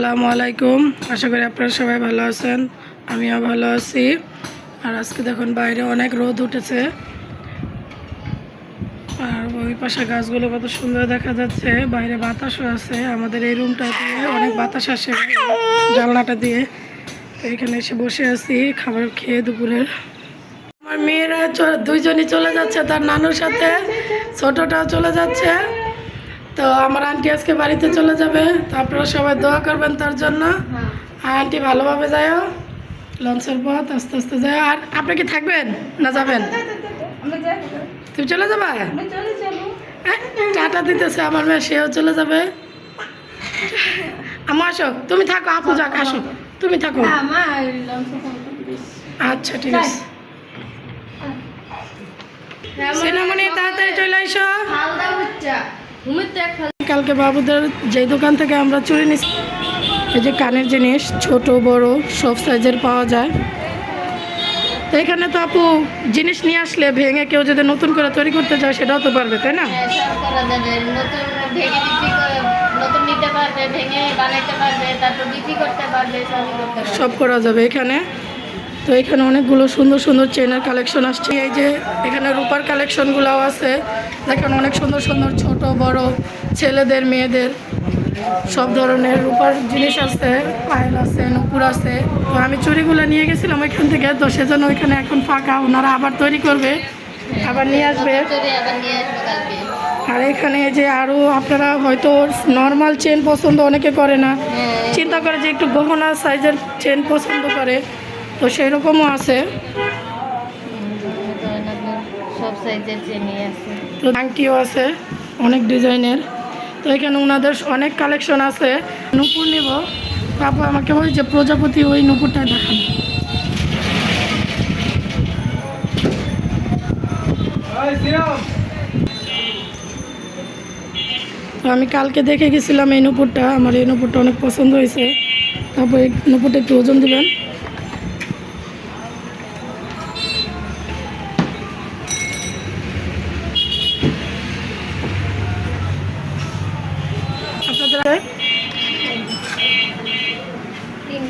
আসসালামু আলাইকুম। আশা করি আপনারা সবাই ভালো আছেন, আমিও ভালো আছি। আর আজকে দেখুন বাইরে অনেক রোদ উঠেছে, আর ওই পাশে গাছগুলো কত সুন্দর দেখা যাচ্ছে। বাইরে বাতাসও আছে, আমাদের এই রুমটা দিয়ে অনেক বাতাস আসে জানলাটা দিয়ে। তো এখানে এসে বসে আছি খাবার খেয়ে দুপুরের। আমার মেয়েরা দুইজনই চলে যাচ্ছে তার নানুর সাথে, ছোটটাও চলে যাচ্ছে। তো আমার আন্টি আজকে বাড়িতে চলে যাবে, তো আপনারা সবাই দোয়া করবেন তার জন্য। আর আন্টি ভালোভাবে যাও, লঞ্চের পথ আস্তে আস্তে যায়। আর আপনি কি থাকবেন না যাবেন? তুমি চলে যাবে? টাটা দিতেছে আমার মেয়ে, সেও চলে যাবে। আমার আসো, তুমি থাকো, আপু যাক, আসো তুমি থাকো। আচ্ছা ঠিক আছে, সিনেমনি তাড়াতাড়ি চলে এসো। কালকে বাবুদের যে দোকান থেকে আমরা চুরি নিচ্ছি, এই যে কানের জিনিস ছোট বড় সব সাইজের পাওয়া যায়। তো এখানে তো আপু জিনিস নিয়ে আসলে ভেঙে কেউ যদি নতুন করে তৈরি করতে চায় সেটাও তো পারবে, তাই না? সব করা যাবে এখানে। তো এখানে অনেকগুলো সুন্দর সুন্দর চেনের কালেকশন আসছে। এই যে এখানে রূপার কালেকশনগুলোও আছে, দেখেন অনেক সুন্দর সুন্দর ছোট বড় ছেলেদের মেয়েদের সব ধরনের রূপার জিনিস আছে, পায়েল আছে, নুপুর আছে। তো আমি চুড়িগুলো নিয়ে গেছিলাম ওইখান থেকে, তো সেজন্য ওইখানে এখন ফাঁকা, ওনারা আবার তৈরি করবে, আবার নিয়ে আসবে। আর এখানে যে আরও আপনারা হয়তো নর্মাল চেন পছন্দ অনেকে করে না, চিন্তা করে যে একটু গহনা সাইজের চেন পছন্দ করে, তো সেই রকমও আছে। সব সাইজের চেনই আছে, তো আংটিও আছে অনেক ডিজাইনের। তো এখানে ওনাদের অনেক কালেকশন আছে। নুপুর নিব, তারপর আমাকে ওই যে প্রজাপতি ওই নুপুরটা দেখান। তো আমি কালকে দেখে গেছিলাম এই নুপুরটা, আমার এই নুপুরটা অনেক পছন্দ হয়েছে। তারপর এই নুপুরটা একটু ওজন দিবেন।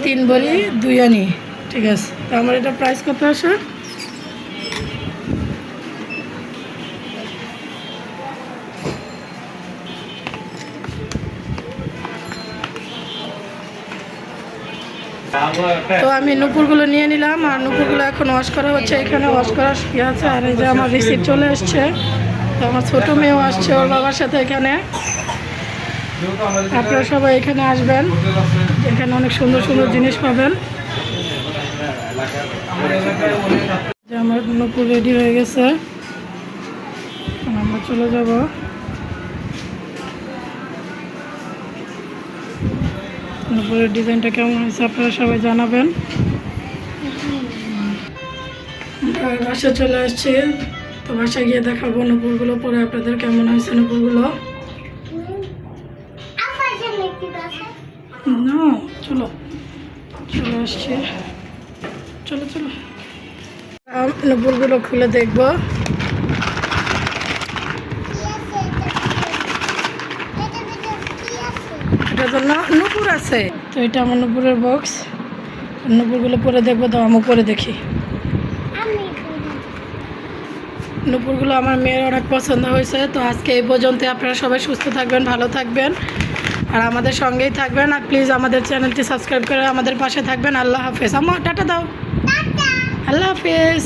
তিন বলি 2 আনি, ঠিক আছে। তো আমার এটা প্রাইস কত আসে? তো আমি নুপুরগুলো নিয়ে নিলাম, আর নুপুরগুলো এখন ওয়াশ করা হচ্ছে। এখানে ওয়াশ করা ইয়ে আছে। আর এই যে আমার রিসিপ্ট চলে এসছে। তো আমার ছোটো মেয়েও আসছে ওর বাবার সাথে এখানে। আপনারা সবাই এখানে আসবেন, এখানে অনেক সুন্দর সুন্দর জিনিস পাবেন। আমার নুপুর রেডি হয়ে গেছে, আমরা চলে যাব। নুপুরের ডিজাইনটা কেমন হয়েছে আপনারা সবাই জানাবেন। বাসায় চলে আসছি, তো বাসায় গিয়ে দেখাবো নুপুরগুলো পরে আপনাদের কেমন হয়েছে নুপুরগুলো। না চলো, চলে আসছি, চলো চলো। নুপুরগুলো খুলে দেখবো। এটার জন্য নুপুর আছে। তো এটা আমার নুপুরের বক্স, নুপুরগুলো পরে দেখবো। তো আমি পরে দেখি। নুপুরগুলো আমার মেয়ের অনেক পছন্দ হয়েছে। তো আজকে এই পর্যন্ত, আপনারা সবাই সুস্থ থাকবেন, ভালো থাকবেন, আর আমাদের সঙ্গেই থাকবেন। আর প্লিজ আমাদের চ্যানেলটি সাবস্ক্রাইব করে আমাদের পাশে থাকবেন। আল্লাহ হাফেজ। আমার টাটা দাও, আল্লাহ হাফেজ।